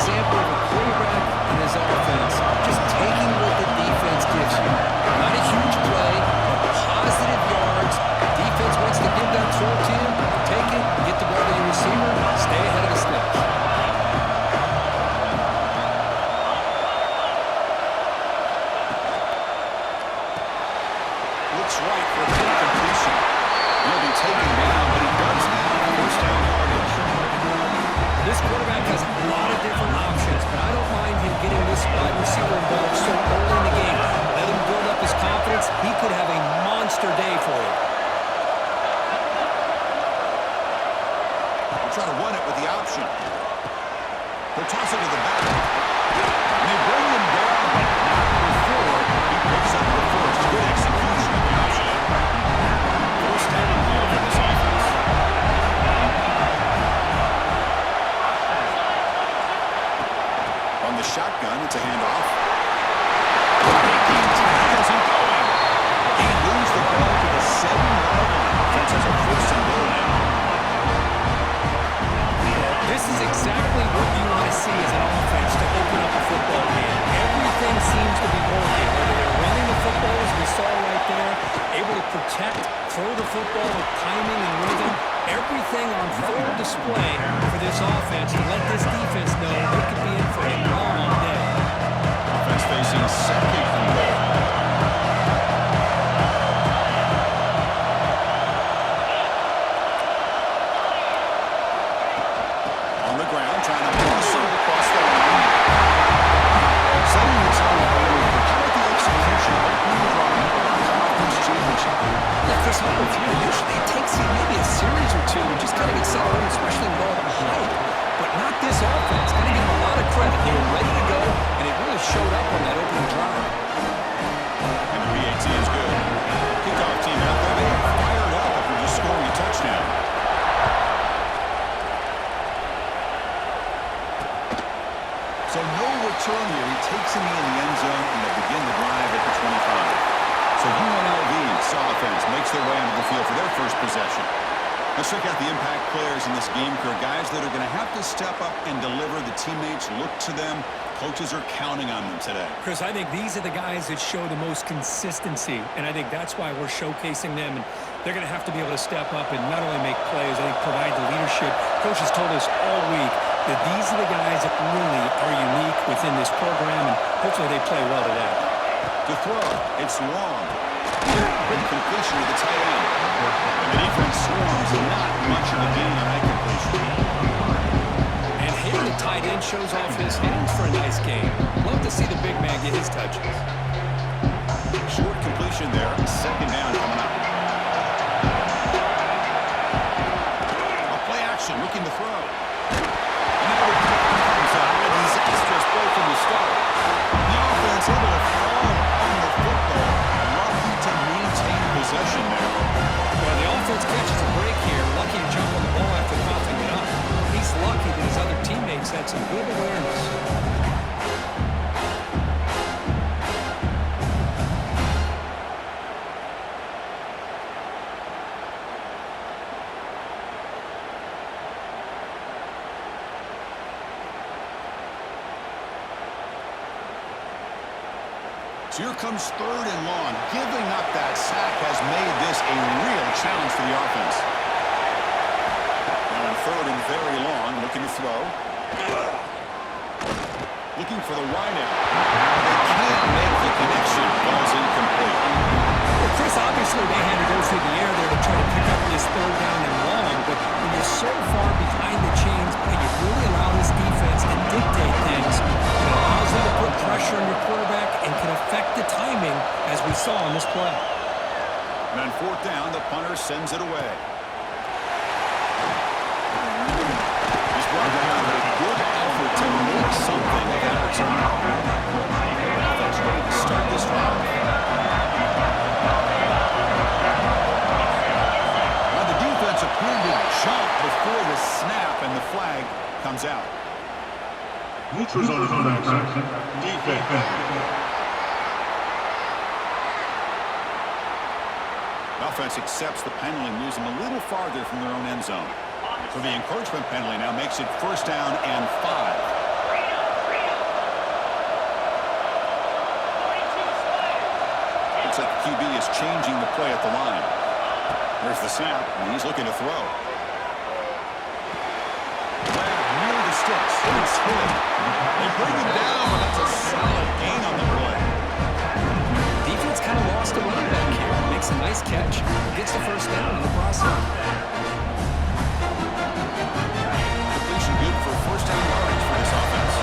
example of a quarterback and his offense just taking what the defense gives you. Not a huge play, but positive yards. The defense wants to give that throw to you. Take it, get the ball to your receiver, stay ahead of the sticks. Looks right for a good completion. He'll be taken down, but he does have first down yardage. This quarterback has a lot of different options, but I don't mind him getting this wide receiver involved so early in the game. Let him build up his confidence. He could have a monster day for you. They'll try to run it with the option. They'll toss it to the back. And they bring him down, but not before he picks up the first. Good execution of the option. First down here for this offense. On the shotgun, it's a handoff. Breaking tackles and going. He moves the ball to the 7-yard line. Offense has a first and goal now. This is exactly what you want to see as an offense to open up a football game. Everything seems to be working. Whether they're running the football, as we saw right there, able to protect, throw the football with timing and rhythm, everything on full display for this offense to let this defense know they could be in for a long day. Offense facing second and goal. On the ground, trying to pass it across the line. Setting his own value. How about the execution of the drive of the conference championship? Yeah, Chris, I'm with you. Usually it takes you maybe a series or two to just kind of get settled in, especially with all the hype. But not this offense. Got to give them a lot of credit. They were ready to go, and it really showed up on that opening drive. And the PAT is good. Kickoff team out there. They are fired up after just scoring a touchdown. So no return here. He takes him in the end zone, and they begin the drive at the 25. So UNLV's offense makes their way onto the field for their first possession. Let's check out the impact players in this game crew. Guys that are going to have to step up and deliver. The teammates look to them. Coaches are counting on them today. Chris, I think these are the guys that show the most consistency, and I think that's why we're showcasing them. And they're going to have to be able to step up and not only make plays, I think provide the leadership. Coaches told us all week that these are the guys that really are unique within this program, and hopefully they play well today. To throw, it's long. Good completion to the tight end. And the defense swarms, not much of a gain on that completion. And hitting the tight end shows off his hands for a nice game. Love to see the big man get his touches. Short completion there. Second down coming up. A play action, looking to throw. And now the comes out. A disastrous play from the start. The offense able to fall on the football. Lucky to maintain possession there. Well, the offense catches a break here. Lucky to jump on the ball after coughing it up. He's lucky that his other teammates had some good awareness. So here comes third and long. Giving up that sack has made this a real challenge for the offense. Now on third and very long, looking to throw. Looking for the wideout. They can't make the connection. Ball's incomplete. Well, Chris, obviously they had to go through the air there to try to pick up this third down and long, but when you're so far behind the chains, boy, you really allow this defense to dictate things. It allows them to put pressure on your quarterback and can affect the timing, as we saw on this play. And on fourth down, the punter sends it away. He's brought down a good effort to make something of that return. Offense ready to start this drive. Now the defense appeared to jump before the snap, and the flag comes out. Neutral zone infraction. Defense. Offense accepts the penalty and moves them a little farther from their own end zone. So the encouragement penalty now makes it first down and 5. Looks like the QB is changing the play at the line. There's the snap, and he's looking to throw. Near the sticks. It's good. They bring him down, but that's a solid gain on the play. Defense kind of lost a running back here. Makes a nice catch. Gets the first down in the process. Completion good for first down yards for this offense.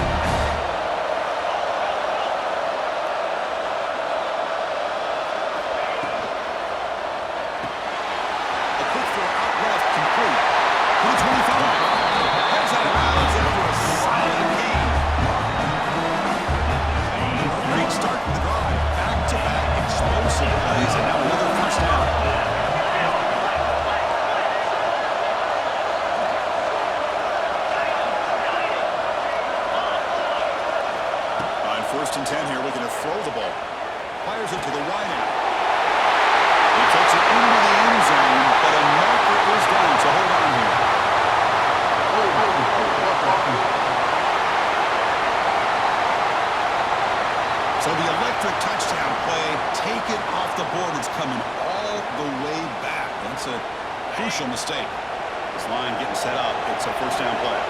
A quick throw out left, complete. To the 25. Heads out of bounds after a solid gain. Great start to the drive. Back-to-back explosive plays, and now another first down. On 1st and 10 here, looking to throw the ball. Fires it to the wide out. He takes it into the end zone, but a marker is down, so hold on here. So the electric touchdown play, taken off the board. It's coming all the way back. That's a crucial mistake. This line getting set up. It's a first down play.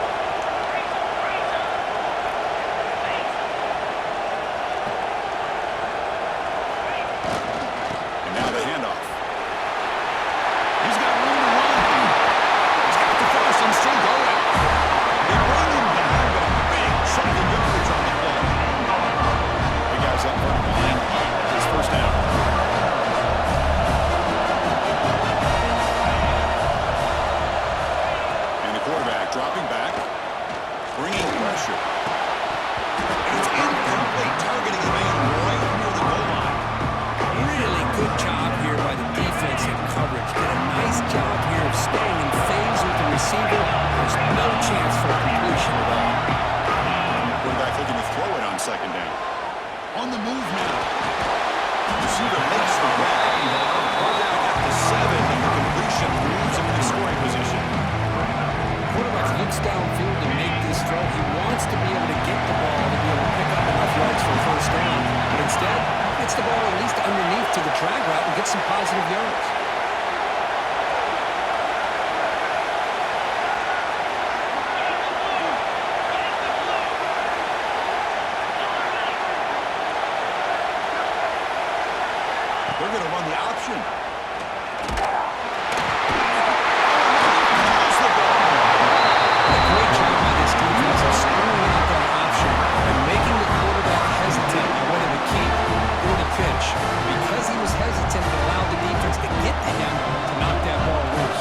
And now the handoff. He's got room to run. He's got the first and still going. They bring him down, but a big chunk of yards on the play. The guys up front line up. It's first down. And the quarterback dropping back, bringing pressure. And it's incomplete, targeting the man right near the goal line. Really good job here by the defense in coverage. Did a nice job here of staying in phase with the receiver. There's no chance for a completion at all. Quarterback looking to throw it on 2nd down. On the move now. Receiver makes the grab. Quarterback at the 7, and the completion moves him into scoring position. Quarterback looks downfield to make this throw. He wants to be able to get the ball to be able to pick up enough yards for a first down. But instead, gets the ball at least underneath to the drag route and gets some positive yards. They're going to run the option. A great job by this defense of screwing out that option and making the quarterback hesitant on whether to keep or to pitch. Because he was hesitant, it allowed the defense to get to him to knock that ball loose.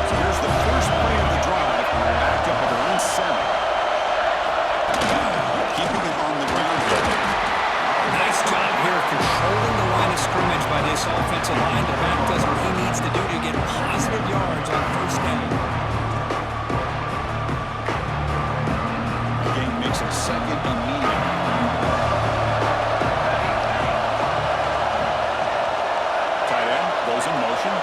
So here's the first play of the drive, backed up at their own 7. Keeping it on the ground here. Nice job here of controlling the line of scrimmage by this offensive line. The back does what he needs to do to get positive yards on first down. Again, makes it 2nd and medium. Tight end goes in motion.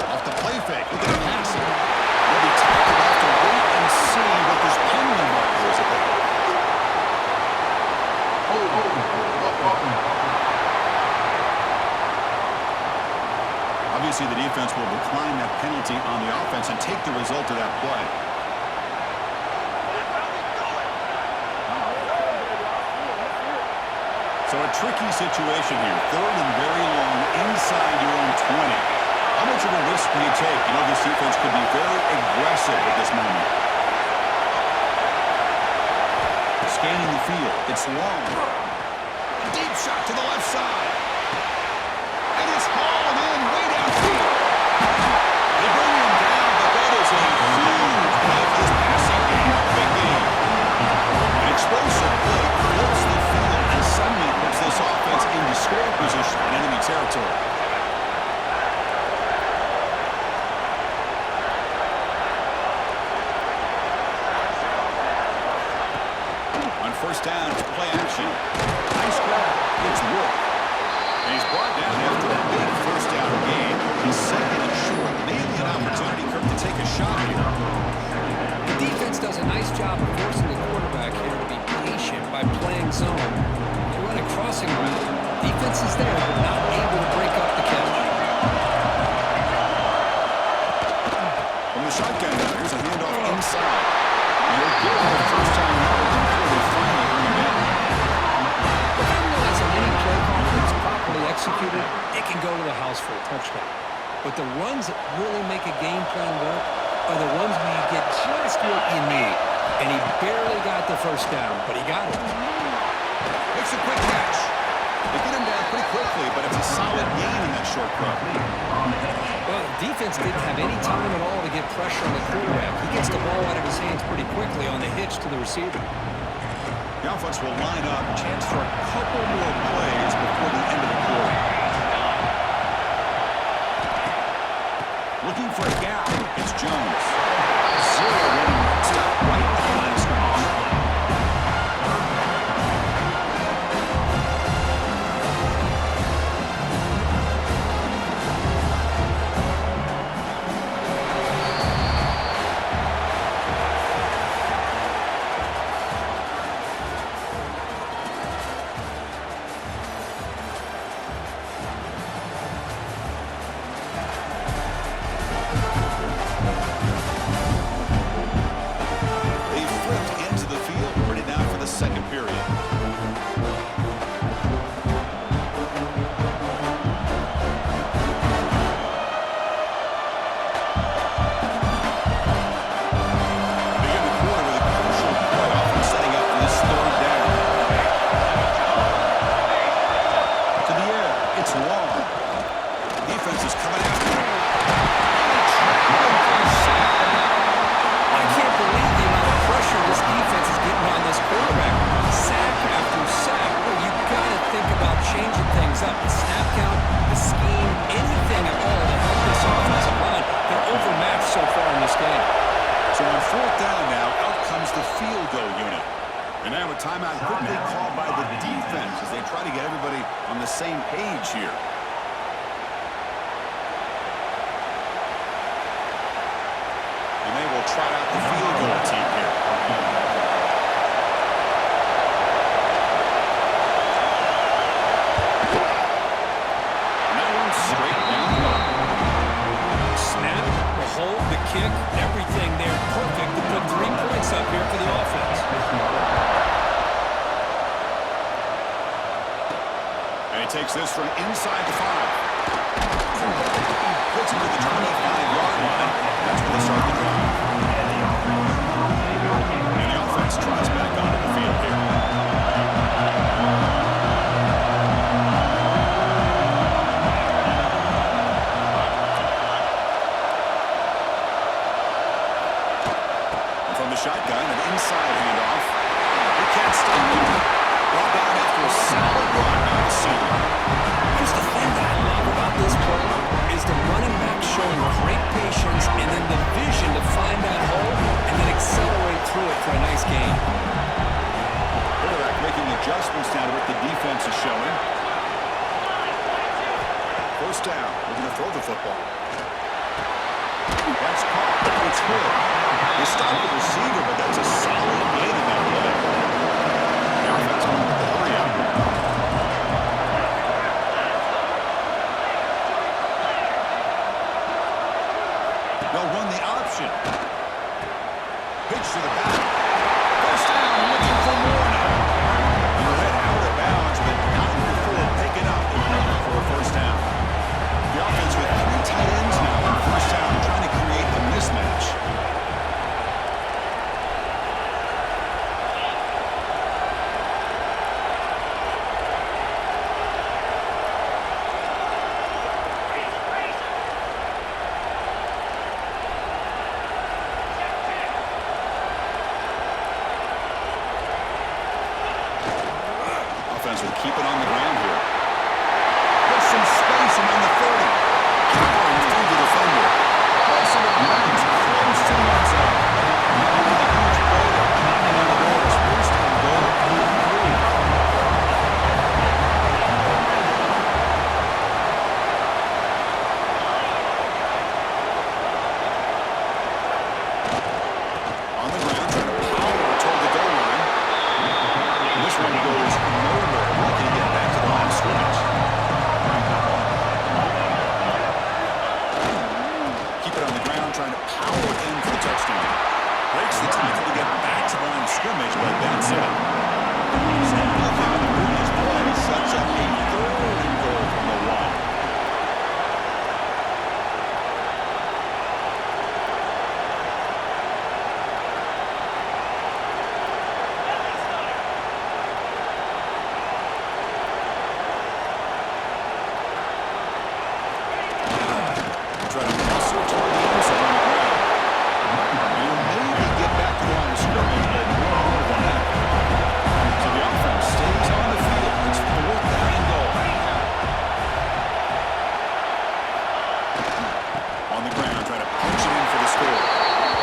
Off the play fake. Look at the pass. They'll be tackled. Have to wait and see what this penalty marker is about. Obviously, the defense will decline that penalty on the offense and take the result of that play. So a tricky situation here. 3rd and very long inside your own 20. How much of a risk do you take? You know, this defense could be very aggressive at this moment. Scanning the field. It's long. A deep shot to the left side. And it's hauled in way downfield. They bring him down, but that is a huge play for this passing game. Big game. An explosive play fills the field and suddenly puts this offense into scoring position in enemy territory. On 1st down, play action. Nice grab. It's work. And he's brought down after a big first down gain. He's 2nd and short. Maybe an opportunity, Kirk, to take a shot here. The defense does a nice job of forcing the quarterback here to be patient by playing zone. They run a crossing route. The shotgun now. Here's a handoff inside. They're getting their first time yards before they finally bring him in. But I realize that any play call that's properly executed, it can go to the house for a touchdown. But the runs that really make a game plan work are the ones where you get just what you need. And he barely got the first down, but he got it. Makes a quick catch. They get him down pretty quickly, but it's a solid gain in that short run. Well, the defense didn't have any time at all to get pressure on the quarterback. He gets the ball out of his hands pretty quickly on the hitch to the receiver. The offense will line up. Chance for a couple more plays before the end of the quarter. Looking for a gap. It's Jones. Zero running route. Stop right at the line of scrimmage. Second period. And now a timeout quickly called by the defense as they try to get everybody on the same page here. And they will trot out the field goal team here. And that one's straight down the middle. Snap, the hold, the kick, everything there perfect to put 3 points up here for the offense. Takes this from inside the 5. Puts him to the 25-yard line. That's where they start the drive. And the offense tries back onto the field here. And from the shotgun, an inside handoff. He can't stay there. Brought down after a solid run down the ceiling. Here's the thing that I love about this play is the running back showing great patience and then the vision to find that hole and then accelerate through it for a nice gain. Quarterback making adjustments now to what the defense is showing. First down. We're going to throw the football. That's caught. It's good. They stopped the receiver, but that's a solid gain in that play. The offense going with the hurry up. They'll run the option. Pitch to the back. First down, looking for more now. You're head out of bounds, but not before picking up for a first down. The offense with 3 tight ends now on first down, trying to create a mismatch. Offense will keep it on the ground here. There's some space around the 30. Powering through the defender. Also the ground's close to the end zone. Now with a huge play, they're pounding on the doors. First and goal from the 3. On the ground, trying to power toward the goal line. And this one goes nowhere. Looking to get back to the line of scrimmage. trying to power in for the touchdown. Breaks the tackle to get back to the line of scrimmage, but that's it. So nothing on the previous play sets up a 3rd and goal from the 1. Try to muscle toward the inside on the ground. He'll maybe get back to the line of scrimmage, but no more than that. So the offense stays on the field. It's 4th down and goal. On the ground, trying to punch it in for the score.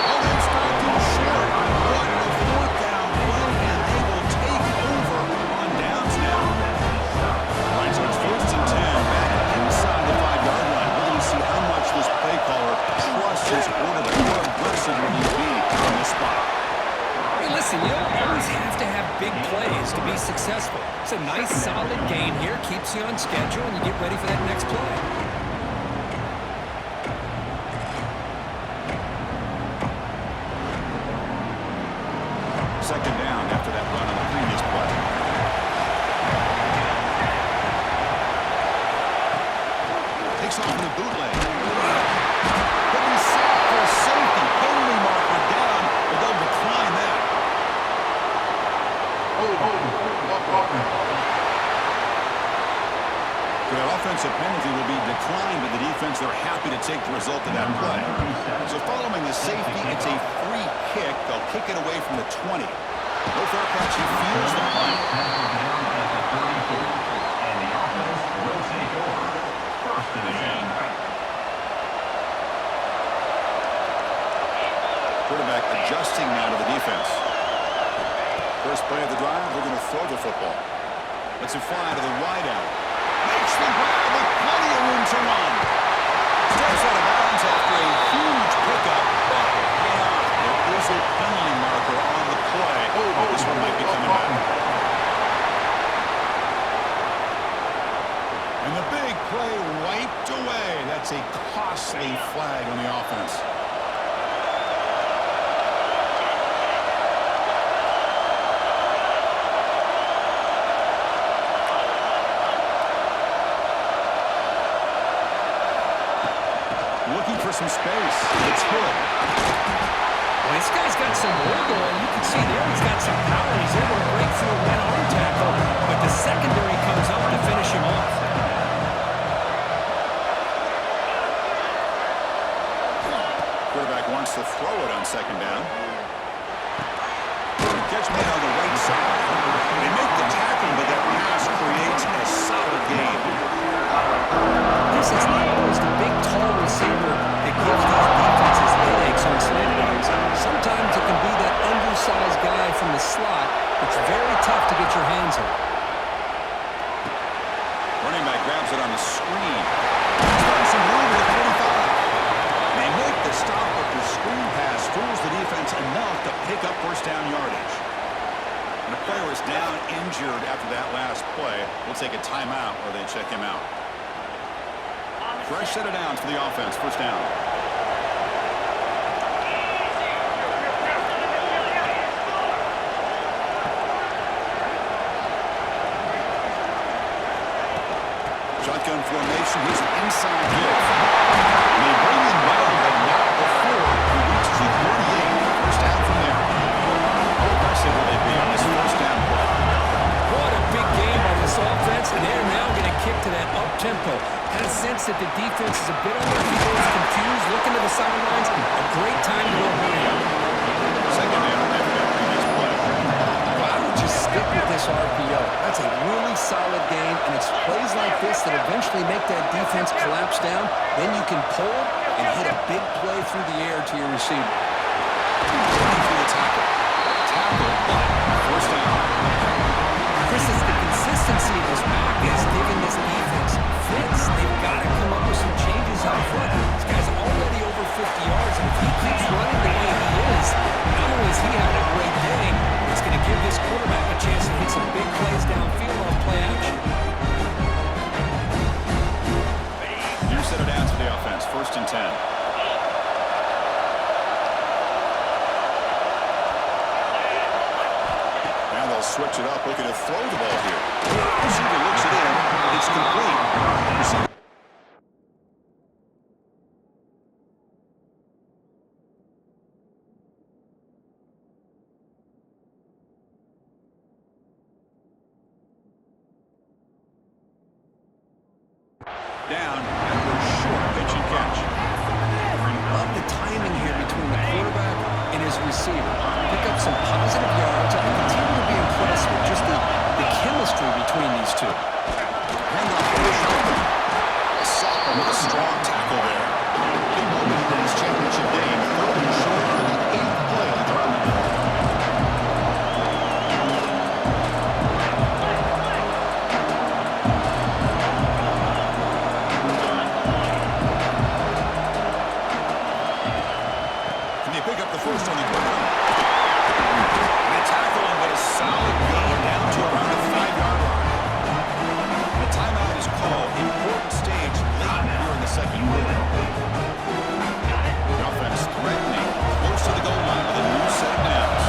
Oh, that's knocked in short. What a 4th down play, and they will take over on downs now. All right, so it's 1st and 10, back inside the 5-yard line. We're going to see how much this play caller trusts his quarterback. How aggressive will he be on this spot? Hey, listen, you don't always have to have big plays to be successful. It's a nice, solid gain here. Keeps you on schedule, and you get ready for that next play. Second down after that run on the previous play. Takes off in the bootleg. But he's sacked for a safety. Penalty marker down, but they'll decline that. The offensive penalty will be declined by the defense. They're happy to take the result of that play. So following the safety, it's a free kick. They'll kick it away from the 20. No fair catch. He feels the punt. And the offense will take over. 1st and 10. Quarterback adjusting now to the defense. First play of the drive, we're going to throw the football. Let's it fly to the wideout. Makes the grab with plenty of room to run. Steps out of bounds after a huge pickup. But there is a penalty marker on the play. Oh, this one might be coming back. And the big play wiped away. That's a costly flag on the offense. Looking for some space. It's Hood. Well, this guy's got some more going. You can see there he's got some power. He's able to break through a one-arm tackle, but the secondary comes up to finish him off. Quarterback wants to throw it on second down. Catch made on the right side. They make the tackle, but that pass creates a solid gain. This is not always the big, tall receiver that gives these defenses headaches on slant routes. Sometimes it can be that undersized guy from the slot that's very tough to get your hands on. Running back grabs it on the screen. He's some room at 45. They make the stop, but the screen pass fools the defense enough to pick up first down yardage. And the player is down injured after that last play. We'll take a timeout or they check him out. Fresh set of downs for the offense. First down. Shotgun formation. Here's an inside hit. They bring him down, but not before he reaches the 38. First down from there. How aggressive will they be on this first down play? What a big game by this offense, and they're now going to kick to that up-tempo. Had a sense that the defense is a bit on their heels, confused, looking to the sidelines. A great time to go hurry up. Second down after that previous play. Well, I would just stick with this RPO. That's a really solid game, and it's plays like this that eventually make that defense collapse down. Then you can pull and hit a big play through the air to your receiver. Looking for the tackle. Tackle, but first down. Chris, it's the consistency of this back is giving this defense fits. They've got to come up with some changes out front. This guy's already over 50 yards, and if he keeps running the way he is, not only is he having a great day, it's going to give this quarterback a chance to hit some big plays downfield on play action. Here's set of downs for the offense. First and 10. switch it up, looking to throw the ball here. Receiver looks it in. It's complete. Receiver. Down after a short pitch and catch. Love the timing here between the quarterback and his receiver. Pick up some positive yards. I continue to be impressed with just the chemistry between these two. Handoff for the shotgun. Sophomore with a strong tackle there. Big moment in his championship game. Third and short on the 8th play of the drive. Pick up the first on the ground. And a tackle him, but a solid gain down to around the 5-yard line. And a timeout is called. Important stage late here in the second quarter. The offense threatening, close to the goal line with a new set of downs.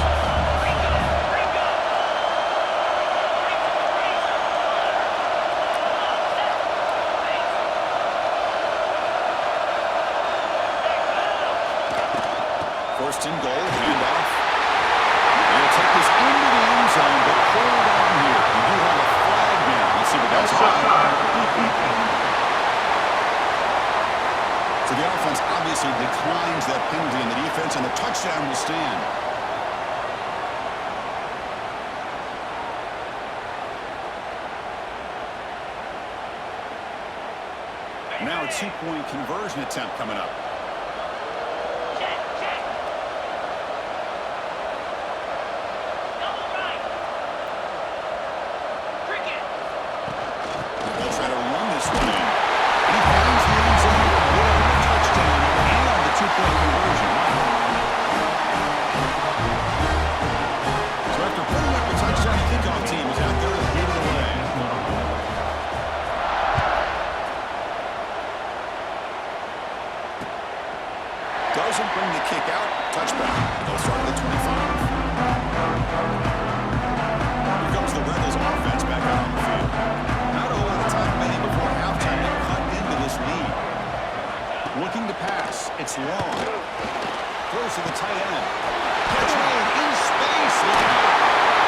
First and goal, handoff. They'll take this into the end zone, but hold on here. We do have a flag now. Let's see what that's about. So the offense obviously declines that penalty in the defense, and the touchdown will stand. Now a 2-point conversion attempt coming up. Doesn't bring the kick out. Touchback. They'll start at the 25. Here comes the Rebels offense back out on the field. Not a whole lot of time remaining before halftime to cut into this lead. Looking to pass. It's long. Throws to the tight end. Catch made in space. Look out.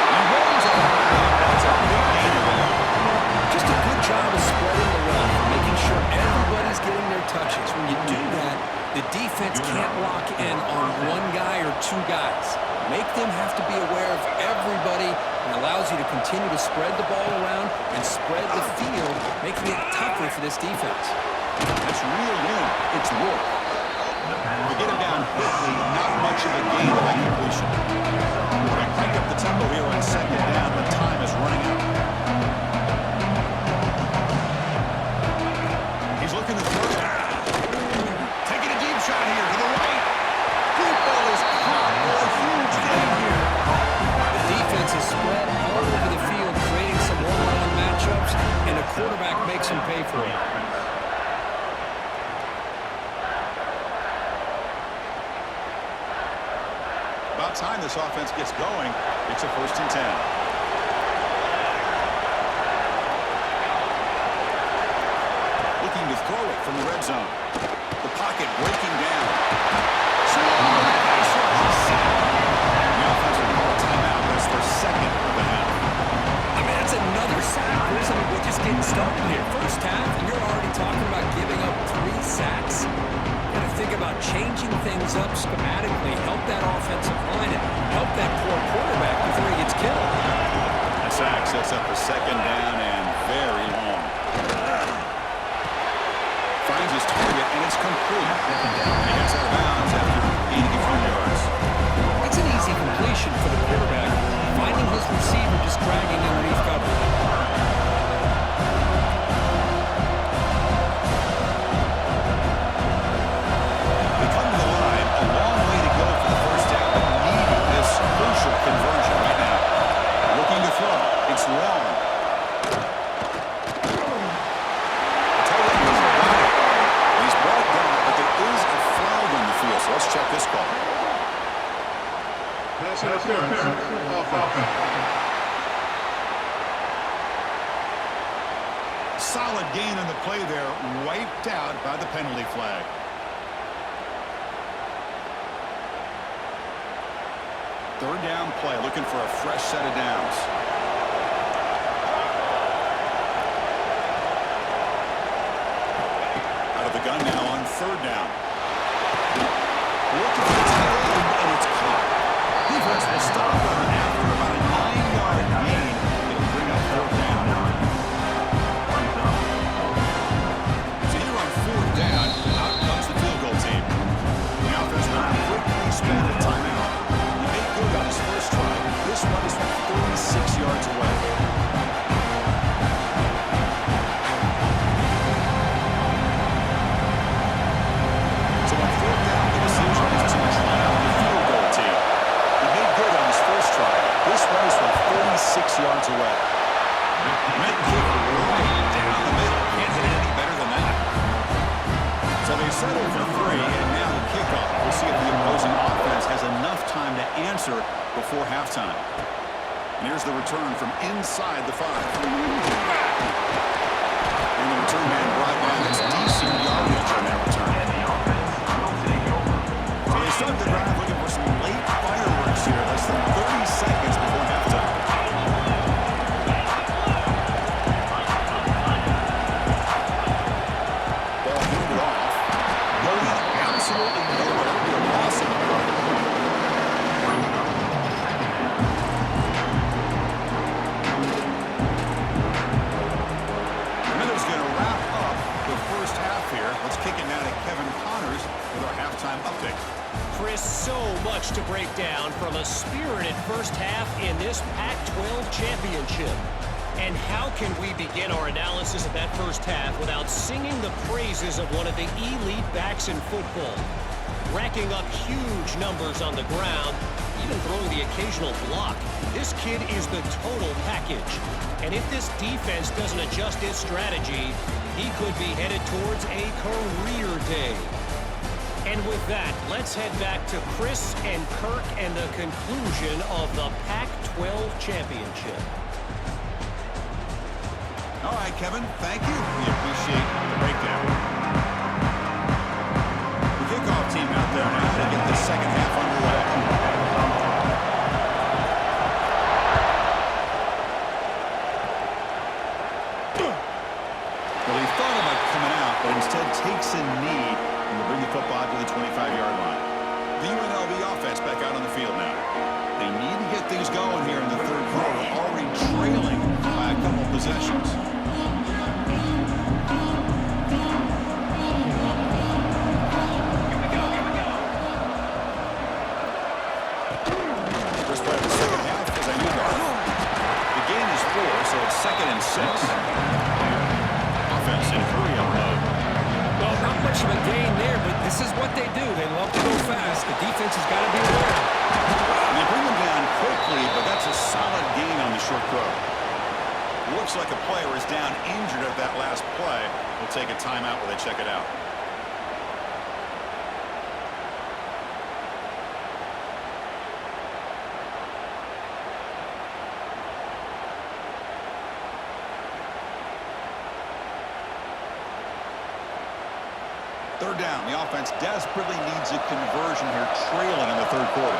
He rolls on the ground. That's a big gain to them. Just a good job of spreading the wealth, making sure everybody's getting their touches. When you do that, the defense can't lock in on one guy or two guys. Make them have to be aware of everybody and allows you to continue to spread the ball around and spread the field, making it tougher for this defense. That's reeled in. It's work. We get him down quickly. Not much of a gain on that completion. We're going to crank up the tempo here on second down, but time is running out. He's looking to throw. Taking a deep shot here to the right. Deep ball is caught. A huge gain here. The defense is spread all over the field, creating some one-on-one matchups, and a quarterback makes them pay for it. About time this offense gets going. It's a 1st and 10. Looking to throw it from the red zone. The pocket breaking down. The offense will call a timeout. That's their second of the half. I mean, that's another sack. We're just getting started here. First half, and you're already talking about giving up 3 sacks. Got to think about changing things up schematically, help that offensive line, and help that poor quarterback before he gets killed. That sack sets up a second down and very long. Finds his target, and it's complete. He gets out of bounds after gaining a few yards. That's an easy completion for the quarterback, finding his receiver just dragging underneath coverage. They come to the line, a long way to go for the first down, but needing this crucial conversion right now. Looking to throw. It's long. Let's check this call. Pass interference. Offense. solid gain on the play there, wiped out by the penalty flag. Third down play, looking for a fresh set of downs. Out of the gun now on third down. Looking for the tail end, and it's caught. Defense will stop them after about a 9-yard gain. It'll bring up fourth down. So here on fourth down, out comes the field goal team. The offense will quickly spend a timeout. He made good on his first try. This one is from 36 yards away. So on fourth down, the decision is to try out the field goal team. He made good on his first try. This one is from 36 yards away. Met kick right down the middle. Can't hit any better than that. So they settle for 3, and now the kickoff. We'll see if the opposing offense has enough time to answer before halftime. And here's the return from inside the 5. And the return man brought down its decent yardage on that return. So they start the drive looking for some late fireworks here. Less than 30 seconds before halftime. Ball handed off. Going absolutely nowhere. Be a loss in the run. Miller's going to wrap up the first half here. Let's kick it now to Kevin Connors with our halftime update. Chris, so much to break down from a spirited first half in this Pac-12 championship. And how can we begin our analysis of that first half without singing the praises of one of the elite backs in football? Racking up huge numbers on the ground, even throwing the occasional block. This kid is the total package. And if this defense doesn't adjust its strategy, he could be headed towards a career day. And with that, let's head back to Chris and Kirk and the conclusion of the Pac-12 championship. All right, Kevin, thank you. We appreciate the breakdown. The kickoff team out there now to get the second half underway. Well, he thought about coming out, but instead takes a knee and will bring the football to the 25-yard line. The UNLV offense back out on the field now. They need to get things going here in the third quarter, already trailing by a couple possessions. First play of the second half is a handoff. The gain is 4, so it's 2nd and 6. Offense in hurry-up mode. Well, not much of a gain there, but this is what they do. They love to go fast. The defense has got to be aware. They bring them down quickly, but that's a solid gain on the short throw. Looks like a player is down injured at that last play. We'll take a timeout while they check it out. Third down. The offense desperately needs a conversion here, trailing in the third quarter.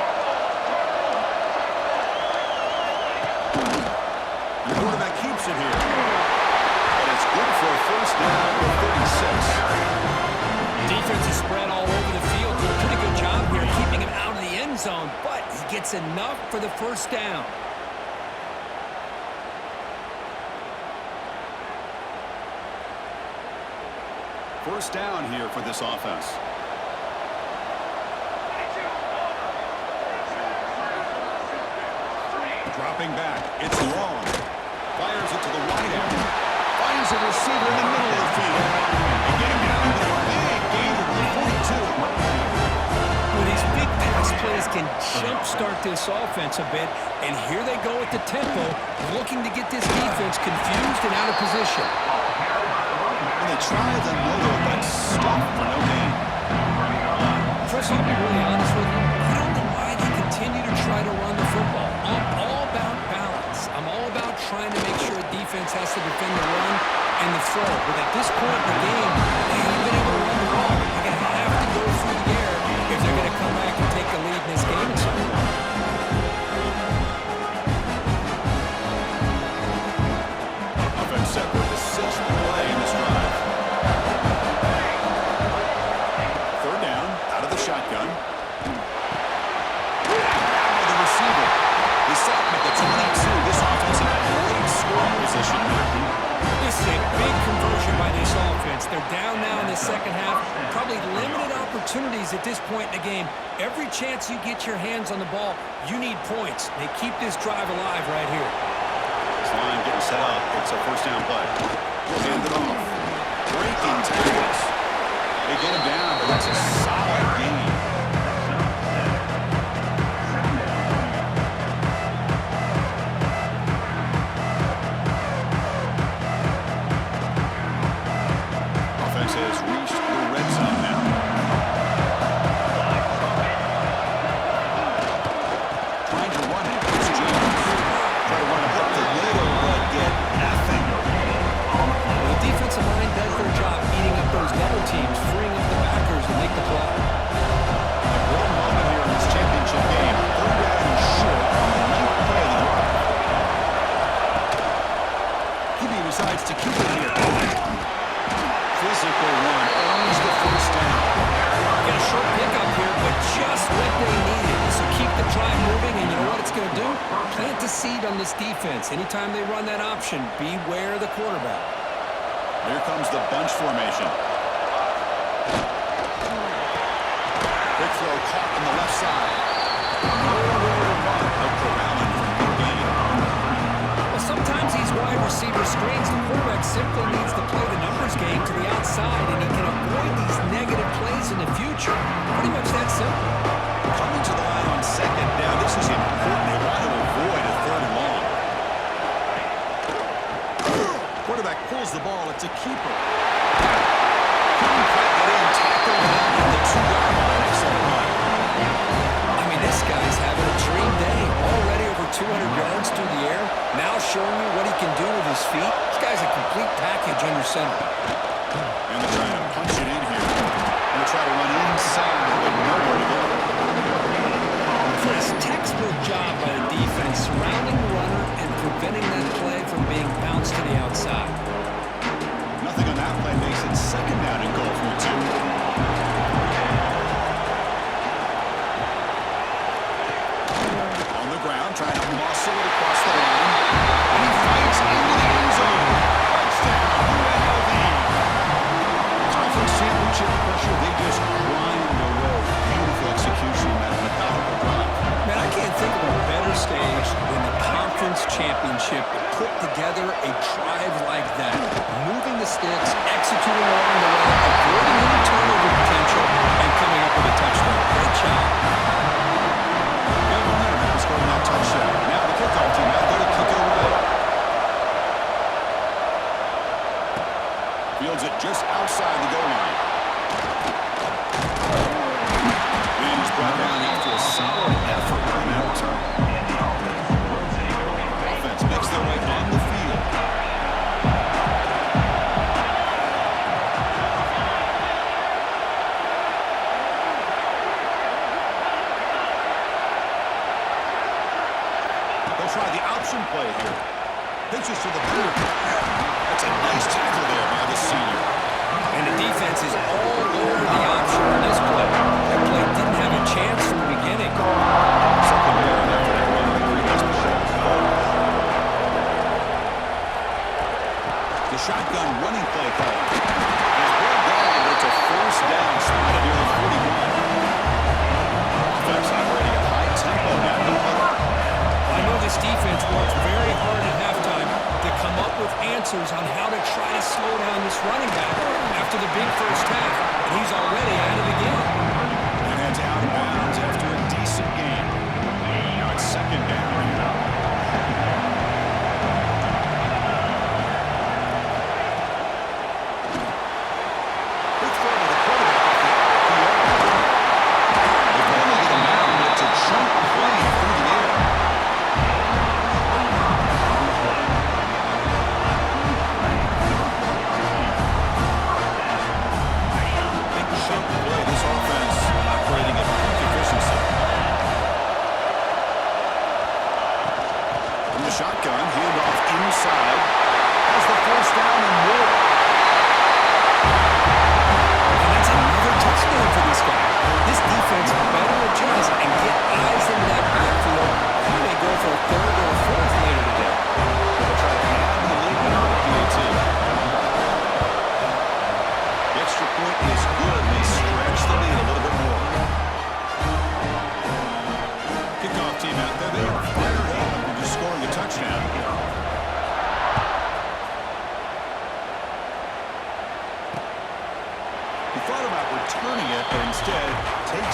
The quarterback keeps it here. And it's good for a first down at 36. Defense is spread all over the field. Did a pretty good job here keeping him out of the end zone, but he gets enough for the first down. First down here for this offense. Dropping back. It's long. Fires it to the wide end. Finds a receiver in the middle of the field. And get him down with a big gain of 42. Well, these big pass plays can jumpstart this offense a bit, and here they go at the tempo, looking to get this defense confused and out of position. And they try the motor, but stop for no gain. Chris, I'll be really honest with you. I don't know why they continue to try to run the football. I'm all about balance. I'm all about trying to make sure defense has to defend the run and the throw. But at this point in the game, they haven't been able to run the ball. They're going to have to go through the air if they're going to come back and take the lead in this game at some point. Offense set for the sixth play in this drive. Third down, out of the shotgun. The receiver. He set up at the 22. This offense in a great scoring position. This is a big conversion by this offense. They're down now in the second half. Probably limited opportunities at this point in the game. Every chance you get your hands on the ball, you need points. They keep this drive alive right here. This line getting set up. It's a first down play. Hand it off. Breaking tackles. They get him down, but that's a solid gain. Offense has reached the red zone now. Trying to run it. It's James. Try to run it up the middle, but get nothing. The defensive line does their job eating up those double teams, freeing up the backers to make the play. A great moment here in this championship game. Third down and short on the ninth play of the drive. QB decides to keep it here. Physical one earns the first down. Get a short pickup here, but just what they needed. So keep the drive moving, and you know what it's going to do? Plant the seed on this defense. Anytime they run that option, beware the quarterback. Here comes the bunch formation. Quick throw caught on the left side. Nowhere to run. They'll corral him for no gain. Well, sometimes these wide receiver screens, the quarterback simply needs to play the numbers game to the outside, and he can avoid these negative plays in the future. Pretty much that simple. Coming to the line on second down. This is important. They want to avoid a third and long. Quarterback pulls the ball. It's a keeper. Couldn't quite get in. Tackled down at the 2-yard line. Excellent run. I mean, this guy's having a dream day. Already over 200 yards through the air. Now showing you what he can do with his feet. This guy's a complete package under center. And they're trying to punch it in here. Going to try to run inside, but nowhere to go. Chris, textbook job by the defense, surrounding the runner and preventing that play from being bounced to the outside. Nothing on that play makes it second down and goal from the 2. On the ground, trying to muscle it across the line. And he fights into the end zone. Touchdown, UNLV. Conference championship pressure, they just grind away. Beautiful execution on that methodical drive. Man, I can't think of a better stage than the conference championship to put together a drive like that. Moving the sticks, executing along the way, avoiding any turnover potential, and coming up with a touchdown. Great job. Good momentum after scoring that touchdown. Now the kickoff team out there to kick it away. Fields it just outside the goal line. And he's brought down after a solid effort on that return. Offense makes their way on the field. They'll try the option play here. Pitches to the boot. That's a nice tackle there by the senior. And the defense is all over the option on this play. That play didn't have a chance from the beginning. Second down after that run on the previous play. The shotgun running play call. It's brought down, but it's a first down, spotted near the 41. Offense operating at high tempo now. No huddle. I know this defense works very hard at halftime to come up with answers on how to try to slow down this running back after the big first half, and he's already at it again.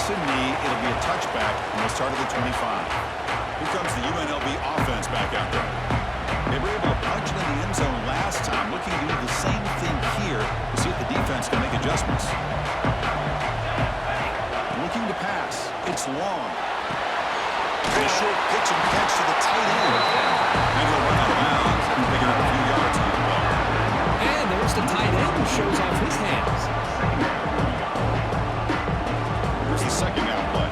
Pass and knee. It'll be a touchback, and they'll start at the 25. Here comes the UNLV offense back out there. They were able to punch it in the end zone last time, looking to do the same thing here to see if the defense can make adjustments. Looking to pass. It's long. And a short pitch and catch to the tight end. And he'll run out of bounds and pick up a few yards on the play. And there's the tight end who shows off his hands. Here's the second down play.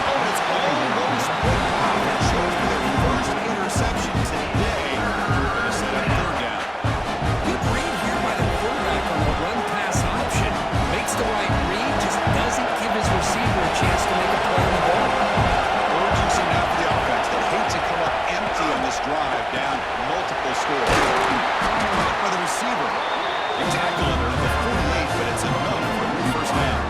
Oh, it's almost picked off. It shows for their first interception today. Going to set up third down. Good read here by the quarterback on the run-pass option. Makes the right read, just doesn't give his receiver a chance to make a play on the ball. Urgency now for the offense. They hate to come up empty on this drive, down multiple scores. Hit by the receiver. They tackle him at the 48, but it's enough for the first down.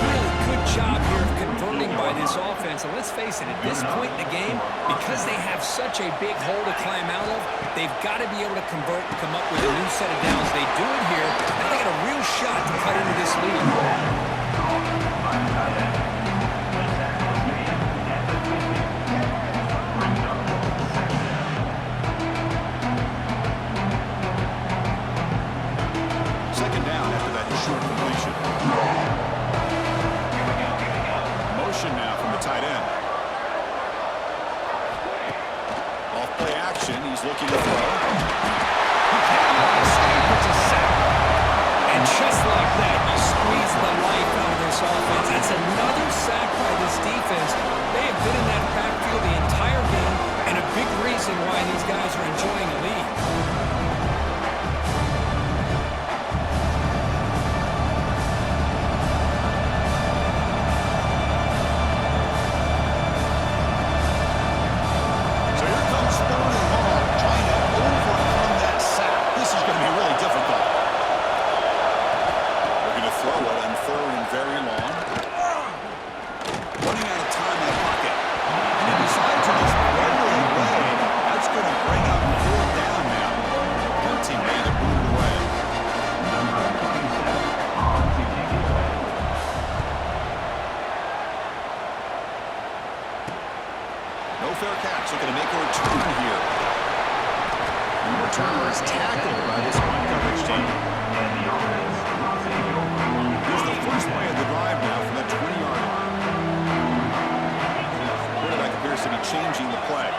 Really good job here of converting by this offense. And let's face it, at this point in the game, because they have such a big hole to climb out of, they've got to be able to convert and come up with a new set of downs. They do it here. Now they got a real shot to cut into this lead. Second down after that short completion. Motion now from the tight end. Off play action. He's looking to throw. He cannot escape. It's a sack. And just like that, you squeeze the life out of this offense. That's another sack by this defense. They have been in that backfield the entire game, and a big reason why these guys are enjoying a lead. So here comes third and long, trying to overcome that sack. This is going to be really difficult. Looking to throw it on third and very long. Running out of time in the pocket. And he decides to just throw it away. That's going to bring up fourth down now. Guilty man to boot it away. No fair catch. Looking to make a return here. And the returner is tackled by this one coverage team. Here's the first play of the drive now from that 20-yard line. Quarterback appears to be changing the play.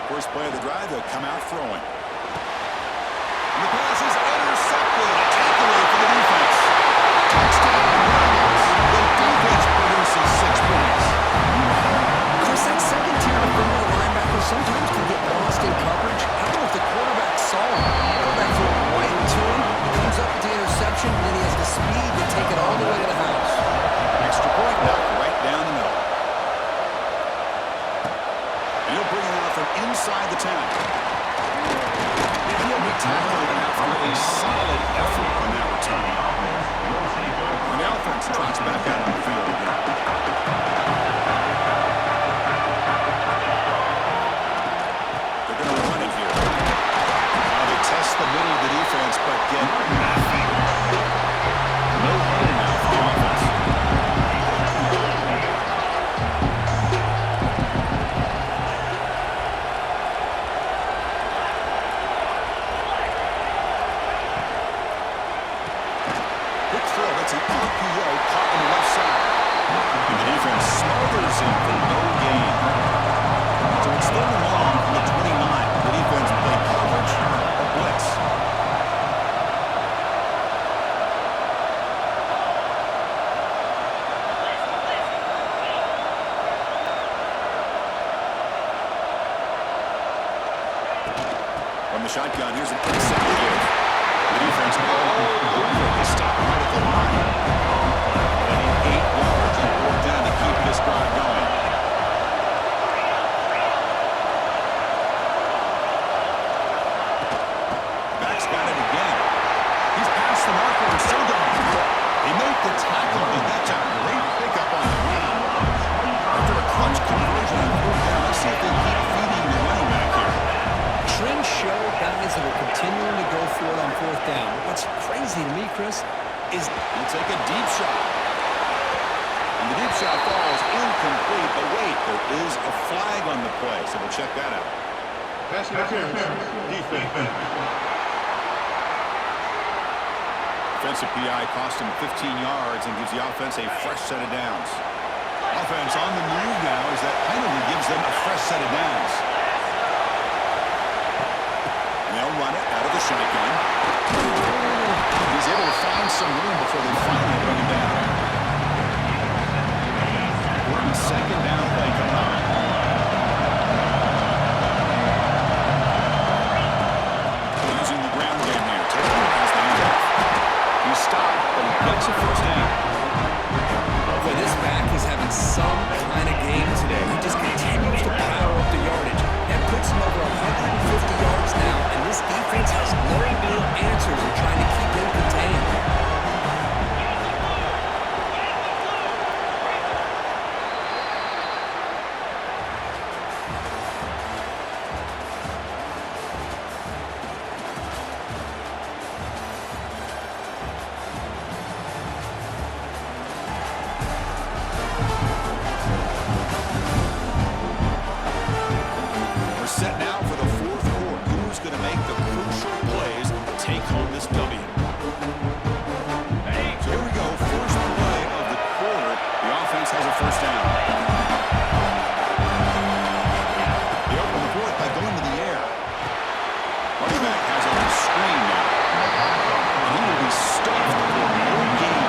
First play of the drive, they'll come out throwing. And the pass is intercepted. A takeaway for the defense. Touchdown, Ravens. The defense produces 6 points. Chris, that second-tier defender linebacker sometimes can get lost in coverage. I don't know if the quarterback saw him. Quarterback threw it right to him, comes up with the interception, and then he has the speed to take it all the way to the house. Extra point knocked right down the middle. And he'll bring it out from inside the 10. And he'll be tackled after a solid effort on that return. And the offense trots back out on the field again. They're going to run it here. Now they test the middle of the defense, but get nothing. No home now for the offense. Quick throw, that's an RPO caught on the left side. And the defense smothers him for no gain. So it's third and long from the 29. The defense played coverage or blitz. From the shotgun, here's an intercepted give. The defense all over this stop right at the line. They need 8 yards on fourth down to keep this drive going. Back's got it again. He's past the marker and still going. They make the tackle, and that's a great pickup on the ground. After a clutch conversion on fourth down, let's see if they keep feeding the running back Chris, is... He'll take a deep shot. And the deep shot falls incomplete. But wait, there is a flag on the play, so we'll check that out. Pass interference. Defense. Defensive PI cost him 15 yards and gives the offense a fresh set of downs. Offense on the move now as that penalty gives them a fresh set of downs. And they'll run it out of the shotgun. He's able to find some room before they finally bring him down. Important second down play coming on. Using the ground game here. Taylor has the handoff. He stopped, but he gets a first down. Boy, this back is having some kind of game today. He just continues to power up the yardage. That puts him over 150 yards now, and this defense has no real answers in trying to keep him contained. Set now for the fourth quarter. Who's going to make the crucial plays to take home this W? So here we go. First play of the quarter. The offense has a first down. They open the fourth by going to the air. Running back has a little screen now. And he will be stuffed for no gain.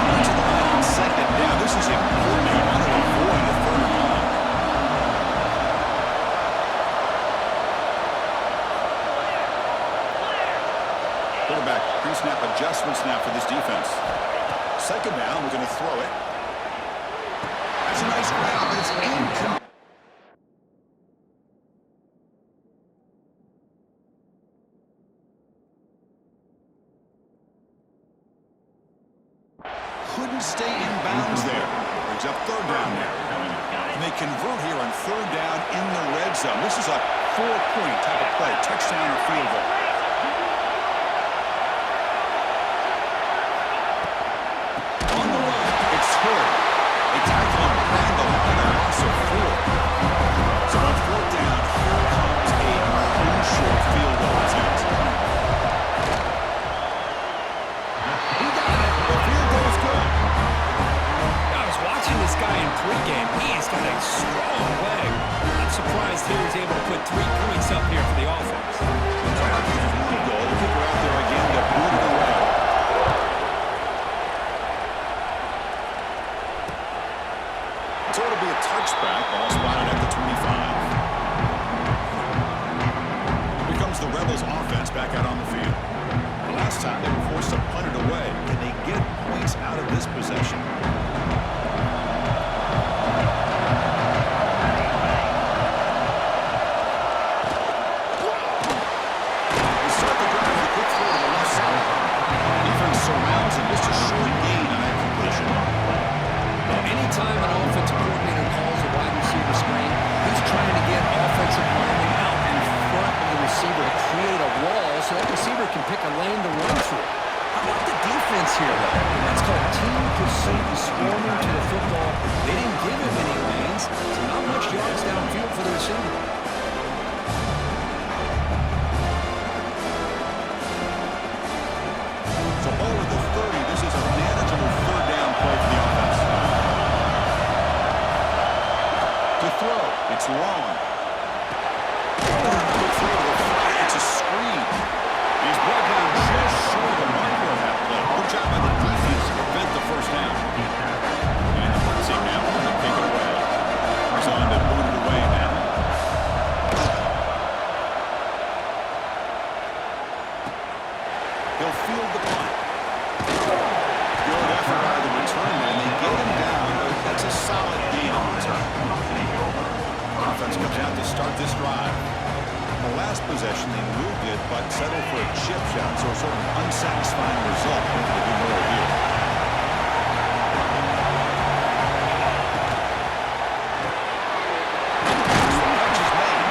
Coming to the line on second down. This is important. They want to avoid a third and long. Quarterback pre-snap adjustments now for this defense. Second down, we're going to throw it. That's a nice grab, but it's incomplete. Couldn't stay in bounds there. Brings up third down now. And they convert here on third down in the red zone. This is a 4-point type of play, touchdown or field goal. They tackle him behind the line, a loss of 4. So on fourth down, here comes a crucial field goal attempt. He got it. The field goal is good. I was watching this guy in pregame. He has got a strong leg. I'm surprised he was able to put 3 points up here for the offense. Field goal. The kicker out there again to boot it away. So it'll be a touchback, ball spotted at the 25. Here comes the Rebels offense back out on the field. The last time they were forced to punt it away. Can they get points out of this possession? They start the drive with a quick throw to the left side. Defense surrounds him, just a short gain on that completion. Anytime an offensive coordinator calls a wide receiver screen, he's trying to get offensive linemen out in front of the receiver to create a wall so that receiver can pick a lane to run through. How about the defense here, though? That's called team pursuit and swarming to the football. They didn't give him any lanes, so not much yards downfield for the receiver. So over the 30, this is a manageable third down play for the offense. To throw, it's long. It's a screen. He's brought down just short of the marker on that play. Good job by the defense to prevent the first down. And the punt team now going to take it away. He's on to boot it away now. He'll field the punt. Good effort by the return man. They get him down, but that's a solid gain on return. Offense comes out to start this drive. The last possession, they moved it, but settled for a chip shot, so sort of an unsatisfying result. They can do more here. Catch is made.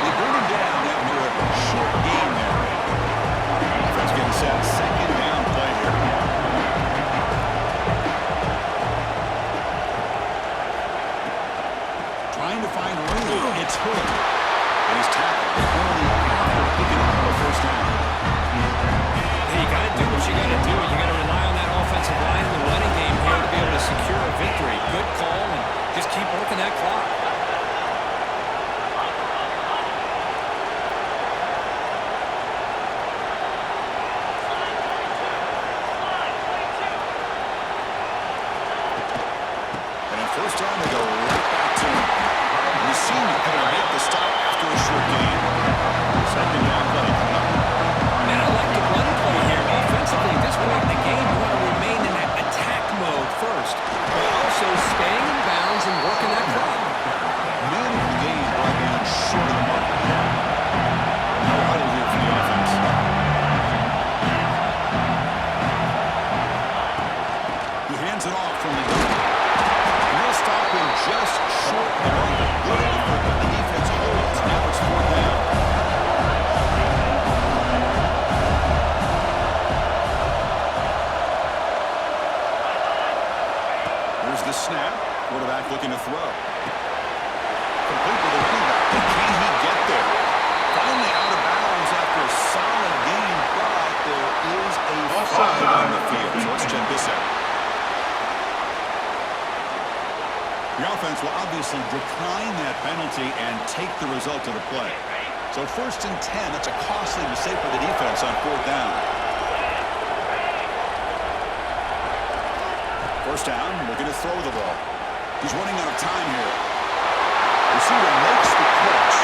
They bring him down after a short game there. Offense getting set, second down. was tackled, but only after picking up a first down. Hey, you got to do what you got to do. You got to rely on that offensive line in the running game here to be able to secure a victory. Good call, and just keep working that clock. And on first down, they go right back to him. And the senior going to make the stop after a short gain. Second down play coming up. And I like the run play here. Offensively, at this point in the game, you want to remain in that attack mode first, but also staying in bounds and working that clock. Middle of the game brought down short of the mark. No huddle here for the offense. He hands it off from the gun. And he'll stop him just short of the mark. Good effort, but the defense holds. Now it's fourth down. Here's the snap. Quarterback looking to throw. Complete with a rebound. But can he get there? Finally out of bounds after a solid game, but there is a flag on the field. So let's check this out. The offense will obviously decline that penalty and take the result of the play. So 1st and 10, that's a costly mistake for the defense on fourth down. First down, looking to throw the ball. He's running out of time here. Receiver makes the catch.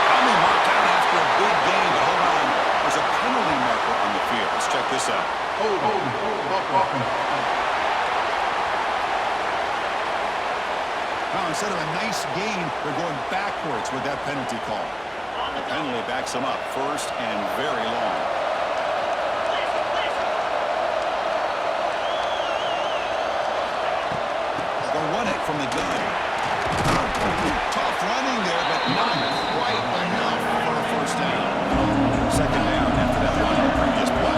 Finally marked out after a big gain, but hold on. There's a penalty marker on the field. Let's check this out. Now, instead of a nice gain, they're going backwards with that penalty call. The penalty backs them up, first and very long. They'll run it from the gun. Tough running there, but not quite enough for a first down. Second down after that run on the previous play.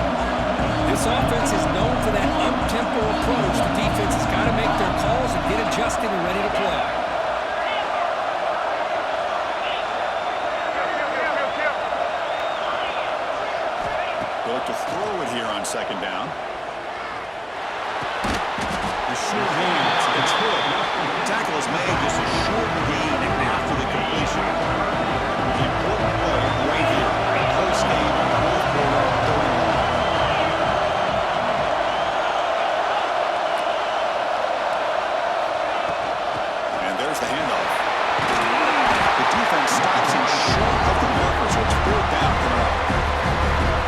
This offense is known for that up-tempo approach. The defense has got to make their calls and get adjusted and ready to play. They'll look to throw it here on second down. The short gain, it's good. Tackle is made, just a short gain after the completion. The important play right here. Close game, fourth quarter, going long. And there's the handoff. The defense stops him short of the marker, so it's fourth down coming up.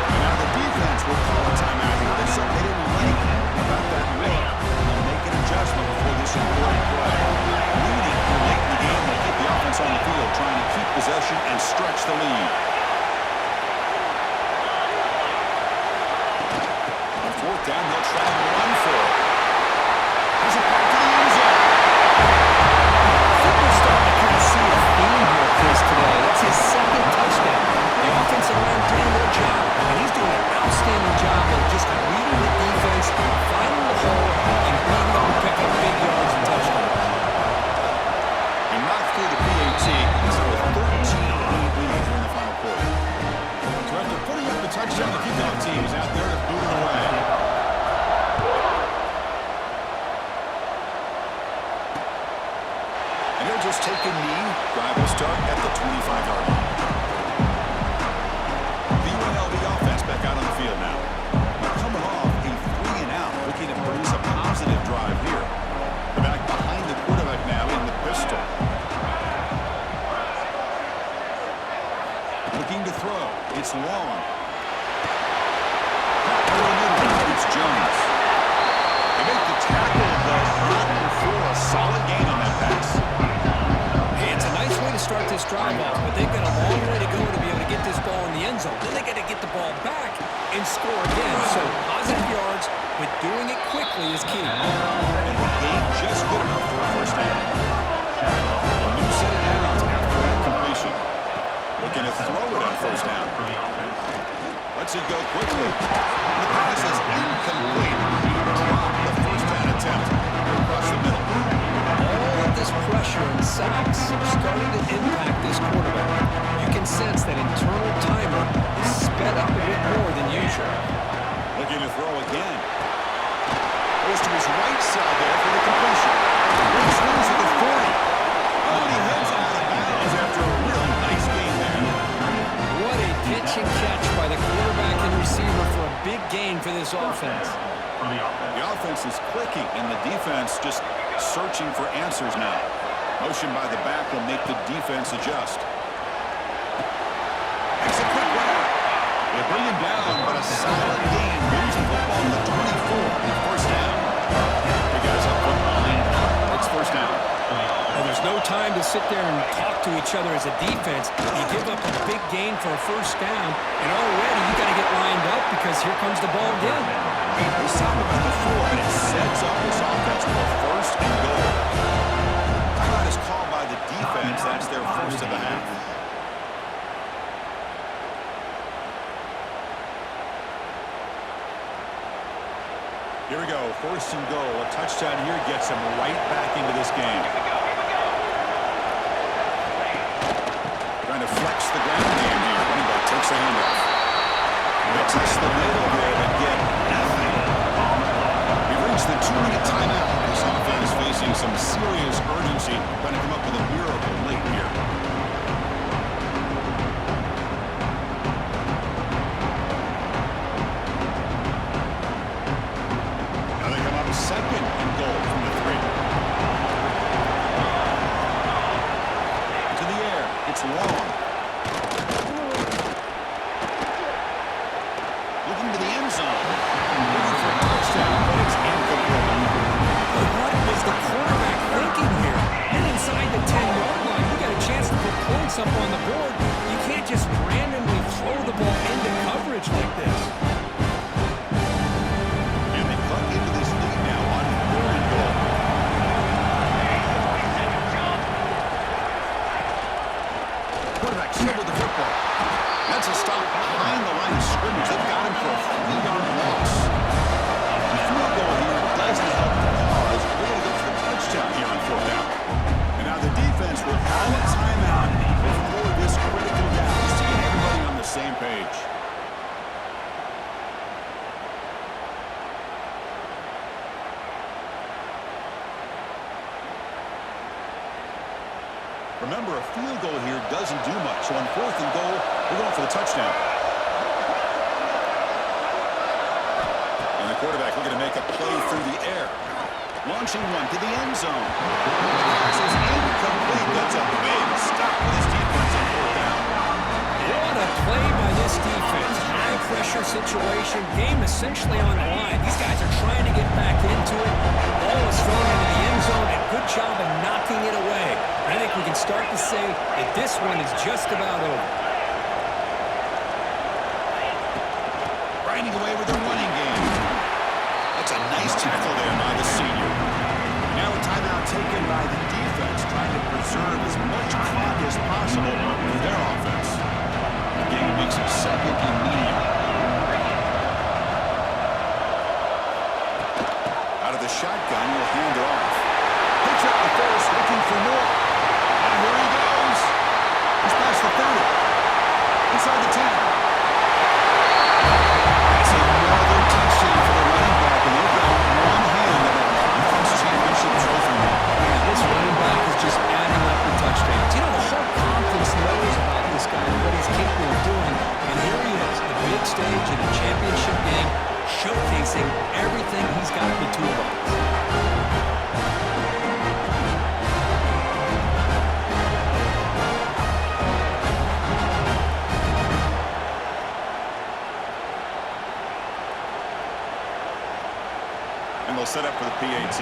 And now the defense will call a timeout here. They said they didn't like about that look. They'll make an adjustment before this important play. Leading here late in the game, they keep the offense on the field, trying to keep possession and stretch the lead. On fourth down, they'll try and run for it. Has it back to the end zone. I think we're starting to kind of see a theme here, Chris, today. That's his second touchdown. The offensive line doing their job, and he's doing an outstanding job of just reading the defense, finding the hole, and being able to pick up big yards and touchdowns. And not through the PAT, so a 13-8 lead here in the final quarter. So after putting up the touchdown, the kickoff team is out there to boot it away. And he'll just take a knee. Drive will start at the 25-yard line. The UNLV offense back out on the field now. They're coming off a 3-and-out, looking to produce a positive drive here. They're back behind the quarterback now in the pistol. Looking to throw. It's long. It's Jones. They make the tackle, but not before a solid gain on that pass. Hey, it's a nice way to start this drive off, but they've got a long way to go to be able to get this ball in the end zone. Then they got to get the ball back and score again. So positive yards, but doing it quickly is key. And the gain just good enough for a first down. A new set of downs after that completion. Looking to throw it on first down. Lets it go quickly. The pass is incomplete. Dropped the first down attempt across the middle. All of this pressure and sacks are starting to impact this quarterback. You can throw again. Goes to his right side there for the completion. Swings at the 40. Oh, and he heads out of bounds after a really nice game there. What a pitch and catch by the quarterback and receiver for a big gain for this offense. The offense is clicking, and the defense just searching for answers now. Motion by the back will make the defense adjust. Makes a quick run. They bring him down, but a solid gain moves the football to the 24 in the first down. The guys up front line. It's first down. Well, there's no time to sit there and talk to each other as a defense. You give up a big gain for a first down, and already you got to get lined up because here comes the ball again. They stop him at the 4, and it sets up this offense for first and goal. Timeout is called by the defense. That's their first of the half. Here we go, first and goal. A touchdown here gets them right back into this game. Trying to flex the ground game here. Running back takes the handoff. They test the middle here, but get nothing. We've reached the 2-minute timeout. This offense facing some serious urgency, trying to come up with a miracle late here. Now they come up second and goal from the 3. To the air. It's long. Looking to the end zone. Looking for a touchdown, but it's incomplete. But what was the quarterback thinking here? You're inside the 10-yard line. You got a chance to put points up on the board. You can't just randomly throw the ball into coverage like this. And they cut into this lead now on 4th and goal. Quarterback still with the football. That's a stop behind the line of scrimmage. They've got him for a 3-yard loss. The field goal here doesn't help the cause. They're going to go for the touchdown here on 4th down. And now the defense will call a timeout before this critical down just to get everybody on the same page. Remember, a field goal here doesn't do much. So on 4th and goal, we're going for the touchdown. And the quarterback looking to make a play through the air. Launching one to the end zone. Pass is incomplete. That's a big stop for this defense on 4th down. What a play by this defense. High pressure situation. Game essentially on the line. These guys are trying to get back into it. Ball is thrown into the end zone, and good job of knocking it away. I think we can start to say that this one is just about over. Grinding away with the running game. That's a nice tackle there by the senior. Now a timeout taken by the defense, trying to preserve as much clock as possible for their offense. The game makes it second and medium. Out of the shotgun, will hand it off. Pitch up the first, looking for more. And here he goes. He's past the 30. Inside the 10. That's another touchdown for the running back, and they've got one hand of a conference championship trophy now. Yeah, this running back is just adding up the touchdowns. You know, the whole conference knows about this guy and what he's capable of doing. And here he is, the big stage in a championship game, showcasing everything he's got in the toolbox. And they'll set up for the PAT.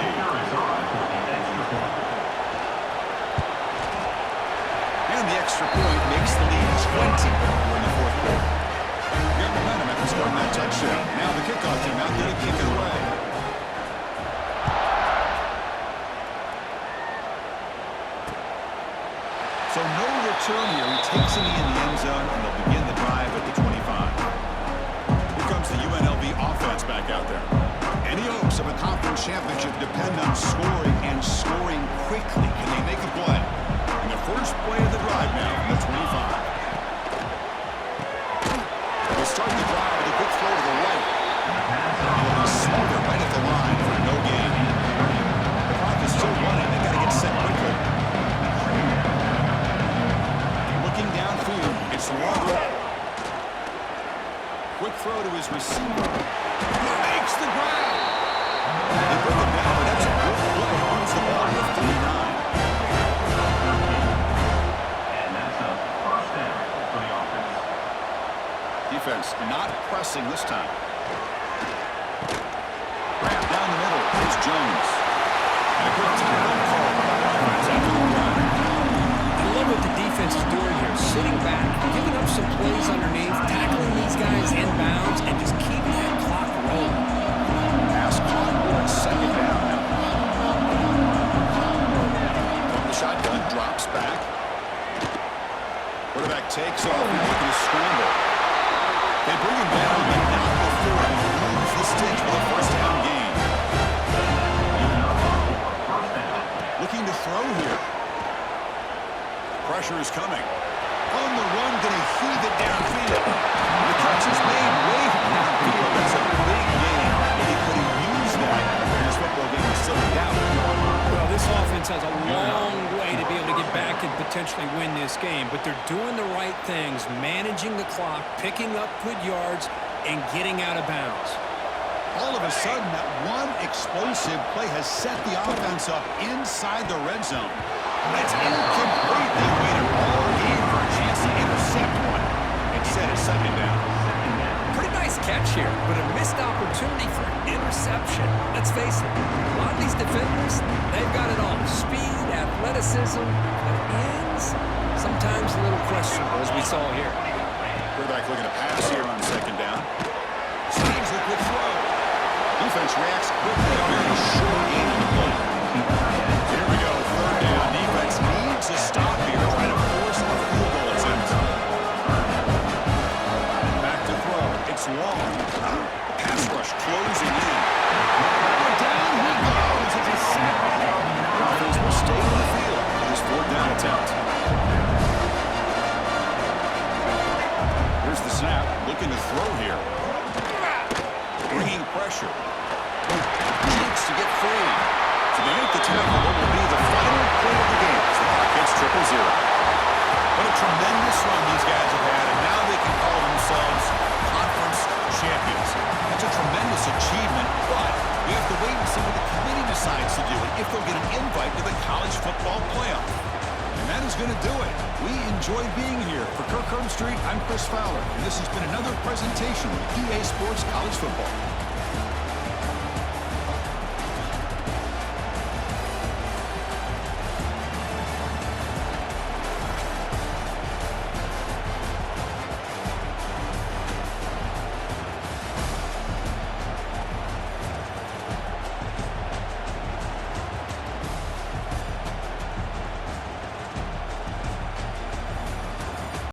And the extra point makes the lead 20 in the 4th quarter. Got momentum after scoring that touchdown. Now the kickoff team out there to kick it away. So no return here. He takes it in the end zone, and they'll begin the drive at the 25. Here comes the UNLV offense back out there. Any hopes of a conference championship depend on scoring and scoring quickly. Can they make a play? And the first play of the drive now from the 25. They start the drive with a quick throw to the right. Quick throw to his receiver. He makes the grab. They bring him down, but that's a good play. Runs the ball with 3-9. And that's a first down for the offense. Defense not pressing this time. Grab down the middle. Here's Jones. And a good tackle call by the offense after the run. I love what the defense is doing here. Sitting back, giving up some plays underneath, tackling these guys inbounds, and just keeping that clock rolling. Pass caught. We're at second down now. From the shotgun, drops back. Quarterback takes off and looking to scramble. They bring him down, but not before he moves the sticks for the first down gain. Looking to throw here. Pressure is coming. On the run, going to heave it downfield. The catch is made way downfield. That's a big gain. And he could have used that in this football game with still in doubt. Well, this offense has a long way to be able to get back and potentially win this game, but they're doing the right things, managing the clock, picking up good yards, and getting out of bounds. All of a sudden, that one explosive play has set the offense up inside the red zone. It's incomplete. They waited all game for a chance to intercept one. Instead, it's second down. Pretty nice catch here, but a missed opportunity for an interception. Let's face it, a lot of these defenders, they've got it all. Speed, athleticism, but ends, sometimes a little questionable, as we saw here. Quarterback looking to pass here on second down. Saves a good throw. Defense reacts quickly. A very short gain on the play. Here we go, third down. Defense needs a stop here, trying to force a field goal attempt. Back to throw. It's long. Pass rush closing in. And down he goes. It's a sack. The offense will stay on the field for this fourth down attempt. Here's the snap. Looking to throw here. Bringing pressure. Needs to get free. So they make the tackle. What will be the final play of the game as the clock hits 0-0. What a tremendous run these guys have had, and now they can call themselves conference champions. That's a tremendous achievement, but we have to wait and see what the committee decides to do and if they'll get an invite to the college football playoff. And that is going to do it. We enjoyed being here. For Kirk Street, I'm Chris Fowler, and this has been another presentation of PA Sports College Football.